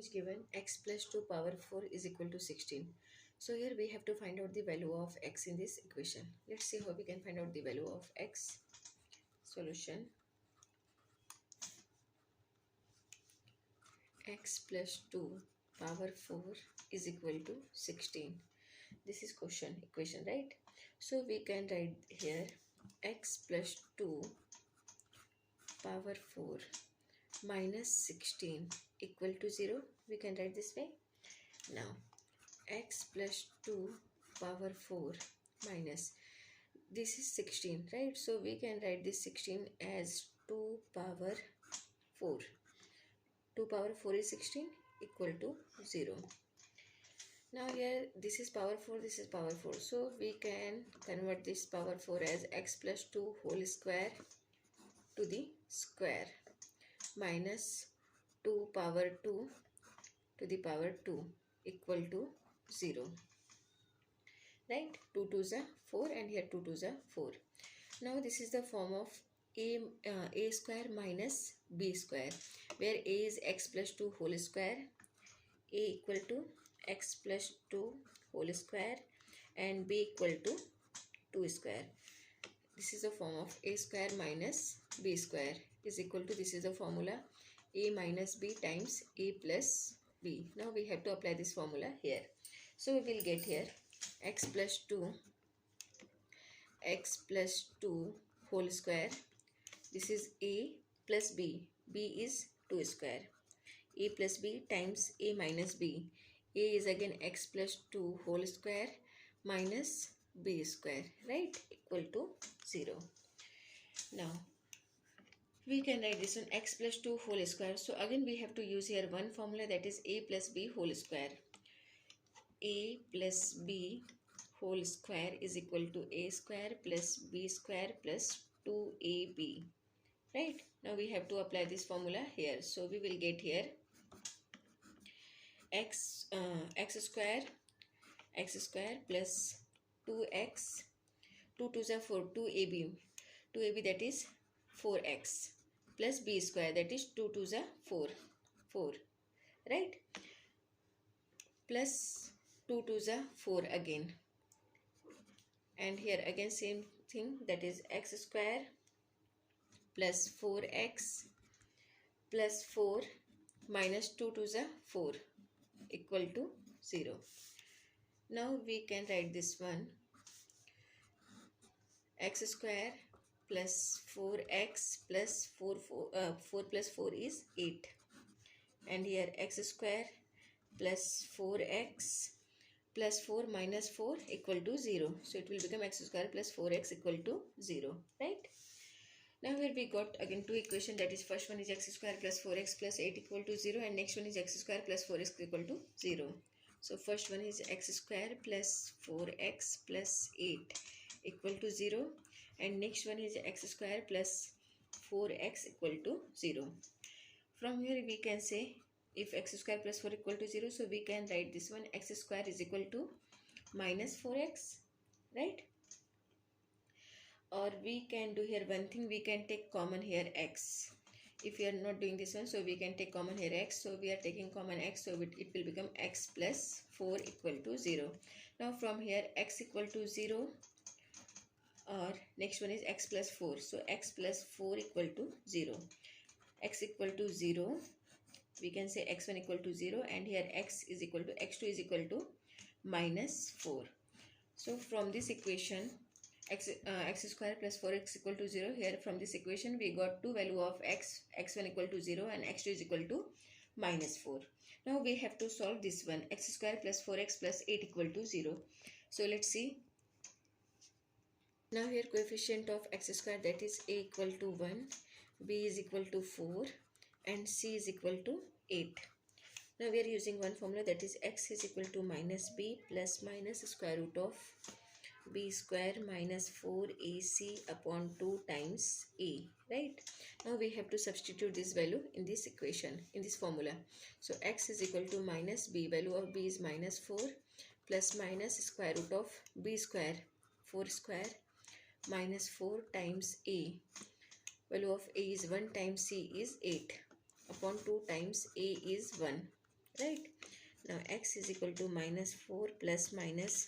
is given x plus 2 power 4 is equal to 16. So here we have to find out the value of x in this equation. Let's see how we can find out the value of x. Solution: x plus 2 power 4 is equal to 16. This is equation, right? So we can write here x plus 2 power 4 minus 16 equal to 0. We can write this way. Now x plus 2 power 4 minus, this is 16, right? So we can write this 16 as 2 power 4. 2 power 4 is 16 equal to 0. Now here this is power 4, this is power 4. So we can convert this power 4 as x plus 2 whole square to the square minus 2 power 2 to the power 2 equal to 0. Right? 2 2s are 4 and here 2 2s are 4. Now this is the form of a square minus b square, where a is x plus 2 whole square, a equal to x plus 2 whole square and b equal to 2 square. This is the form of a square minus b square is equal to, this is the formula, a minus b times a plus b. Now we have to apply this formula here. So we will get here x plus 2 whole square. This is a plus b. b is 2 square. a plus b times a minus b. a is again x plus 2 whole square minus b square, right, equal to 0. Now we can write this one x plus 2 whole square. So again we have to use here one formula, that is a plus b whole square. a plus b whole square is equal to a square plus b square plus 2ab. Right? Now we have to apply this formula here. So we will get here x square plus 2x, 2 2s are 4, 2ab that is 4x plus b square, that is 2 2s are 4, right, plus 2 2s are 4 again, and here again same thing, that is x square plus 4x plus 4 minus 2 2s are 4 equal to 0. Now we can write this one, x square plus 4x plus 4 plus 4 is 8, and here x square plus 4x plus 4 minus 4 equal to 0. So it will become x square plus 4x equal to 0, right? Now here we got again two equations, that is first one is x square plus 4x plus 8 equal to 0, and next one is x square plus 4x equal to 0. So first one is x square plus 4x plus 8 equal to 0, and next one is x square plus 4x equal to 0. From here we can say if x square plus 4 equal to 0, so we can write this one, x square is equal to minus 4x, right? Or we can do here one thing, we can take common here x. If we are not doing this one, so we can take common here x. So we are taking common x, so it will become x plus 4 equal to 0. Now from here x equal to 0, or next one is x plus 4. So x plus 4 equal to 0. X equal to 0, we can say x1 equal to 0, and here x is equal to, x2 is equal to minus 4. So from this equation, x square plus 4x equal to 0, here from this equation we got two value of x1 equal to 0 and x2 is equal to minus 4. Now we have to solve this one, x square plus 4x plus 8 equal to 0. So let's see. Now here coefficient of x square, that is a equal to 1, b is equal to 4 and c is equal to 8. Now we are using one formula, that is x is equal to minus b plus minus square root of b square minus 4ac upon 2 times a, right? Now we have to substitute this value in this equation, in this formula. So x is equal to minus b, value of b is minus 4 plus minus square root of b square, 4 square minus 4 times a, value of a is 1 times c is 8 upon 2 times a is 1, right? Now x is equal to minus 4 plus minus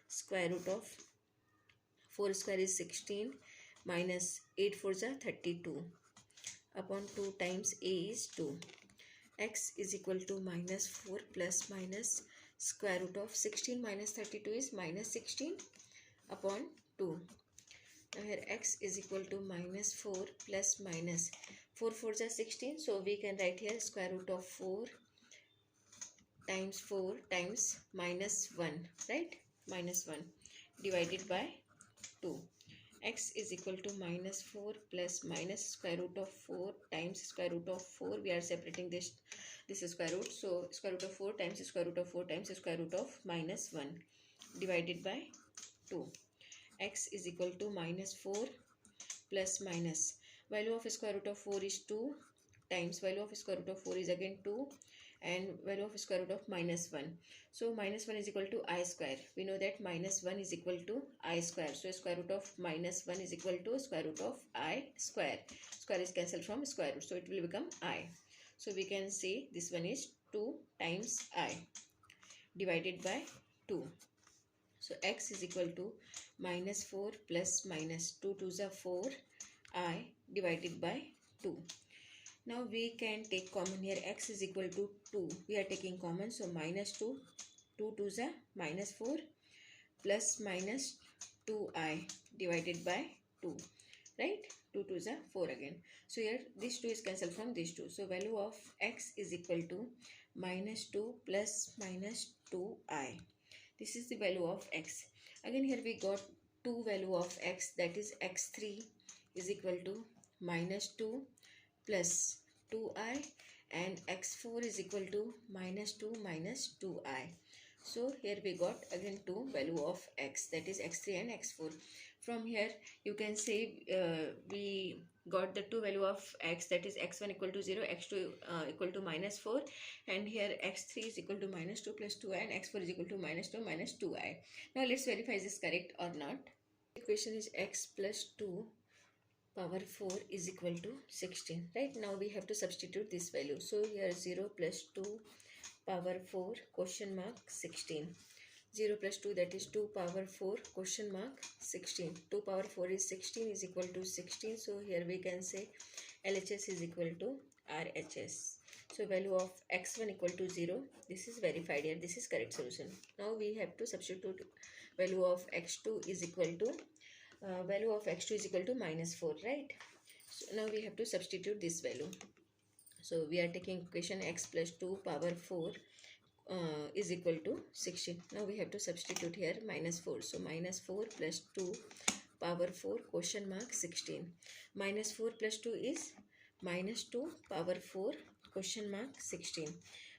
square root of 4 square is 16 minus 8 4s are 32 upon 2 times a is 2. X is equal to minus 4 plus minus square root of 16 minus 32 is minus 16 upon 2. Now here x is equal to minus 4 plus minus 4 4s are 16, so we can write here square root of 4 times minus 1, right? Minus 1 divided by 2. X is equal to minus 4 plus minus square root of 4 times square root of 4. We are separating this square root. So square root of 4 times square root of 4 times square root of minus 1 divided by 2. X is equal to minus 4 plus minus value of square root of 4 is 2 times value of square root of 4 is again 2 and value of square root of minus 1. So minus 1 is equal to I square. We know that minus 1 is equal to I square. So square root of minus 1 is equal to square root of I square. Square is cancelled from square root. So it will become I. So we can say this one is 2 times I divided by 2. So x is equal to minus 4 plus minus 2 2s are 4 I divided by 2. Now we can take common here. X is equal to 2. We are taking common. So minus 2. 2 2s are minus 4 plus minus 2i divided by 2. Right? 2 2s are 4 again. So here this 2 is cancelled from this 2. So value of x is equal to minus 2 plus minus 2i. This is the value of x. Again here we got two value of x, that is x3 is equal to minus 2 plus 2i and x4 is equal to minus 2 minus 2i. So here we got again two value of x, that is x3 and x4. From here you can say we got the two value of x, that is x1 equal to 0, x2 equal to minus 4, and here x3 is equal to minus 2 plus 2i and x4 is equal to minus 2 minus 2i. Now let's verify is this correct or not. The equation is x plus 2 power 4 is equal to 16. Right, now we have to substitute this value. So here 0 plus 2 power 4 question mark 16. 0 plus 2, that is 2 power 4 question mark 16. 2 power 4 is 16 is equal to 16. So here we can say LHS is equal to RHS. So value of x1 equal to 0. This is verified here. This is correct solution. Now we have to substitute value of x2 is equal to value of x2 is equal to minus 4, right? So now we have to substitute this value. So we are taking equation x plus 2 power 4 is equal to 16. Now we have to substitute here minus 4. So minus 4 plus 2 power 4 question mark 16. Minus 4 plus 2 is minus 2 power 4 question mark 16.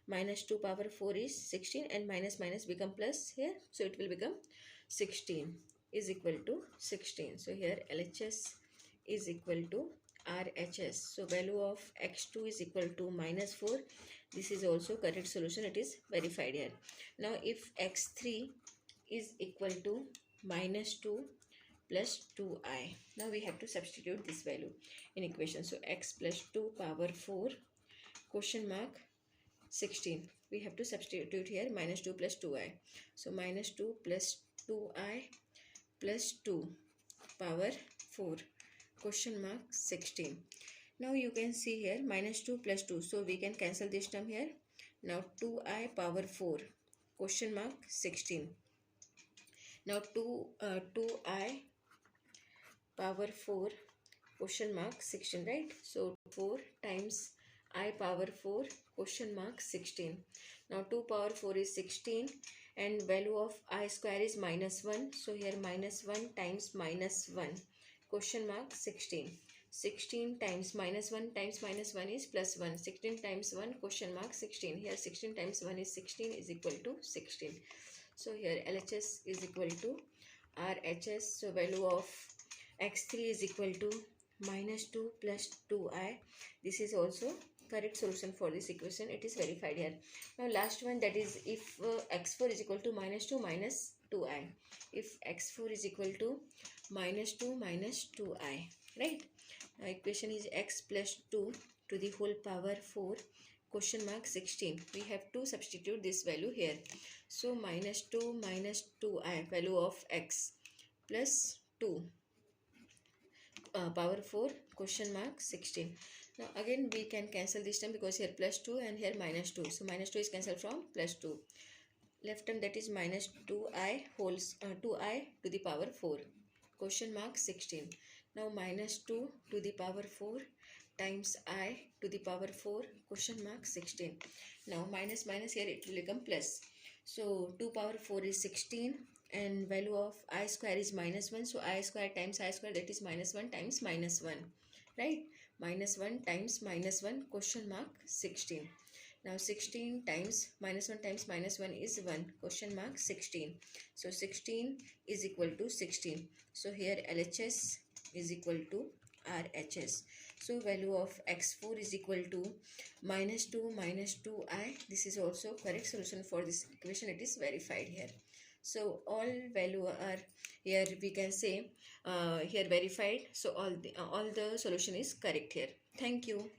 Minus 2 power 4 is 16 and minus minus become plus here. So it will become 16 is equal to 16. So here LHS is equal to RHS. So value of x2 is equal to minus 4. This is also correct solution. It is verified here. Now if x3 is equal to minus 2 plus 2i. Now we have to substitute this value in equation. So x plus 2 power 4 question mark 16. We have to substitute here minus 2 plus 2i. So minus 2 plus 2i plus 2 power 4 question mark 16. Now you can see here minus 2 plus 2. So we can cancel this term here. Now 2i power 4 question mark 16. Now 2i power 4 question mark 16, right? So 4 times I power 4 question mark 16. Now 2 power 4 is 16 and value of I square is minus 1. So here minus 1 times minus 1 question mark 16. 16 times minus 1 is plus 1. 16 times 1 question mark 16. Here 16 times 1 is 16 is equal to 16. So here LHS is equal to RHS. So value of x3 is equal to minus 2 plus 2i. This is also correct solution for this equation. It is verified here. Now last one, that is if x4 is equal to minus 2 minus 2i. If x4 is equal to minus 2 minus 2i, right? Now equation is x plus 2 to the whole power 4 question mark 16. We have to substitute this value here. So minus 2i value of x plus 2 power 4 question mark 16. Now again we can cancel this term because here plus 2 and here minus 2. So minus 2 is cancelled from plus 2. Left term, that is minus 2i to the power 4 question mark 16. Now minus 2 to the power 4 times I to the power 4 question mark 16. Now minus minus here it will become plus. So 2 power 4 is 16 and value of I square is minus 1. So I square times I square, that is minus 1 times minus 1. Right? Minus 1 times minus 1 question mark 16. Now 16 times minus 1 is 1 question mark 16. So 16 is equal to 16. So here LHS is equal to RHS. So value of x4 is equal to minus 2i. This is also correct solution for this equation. It is verified here. So all value are here, we can say here verified. So all the solution is correct here. Thank you.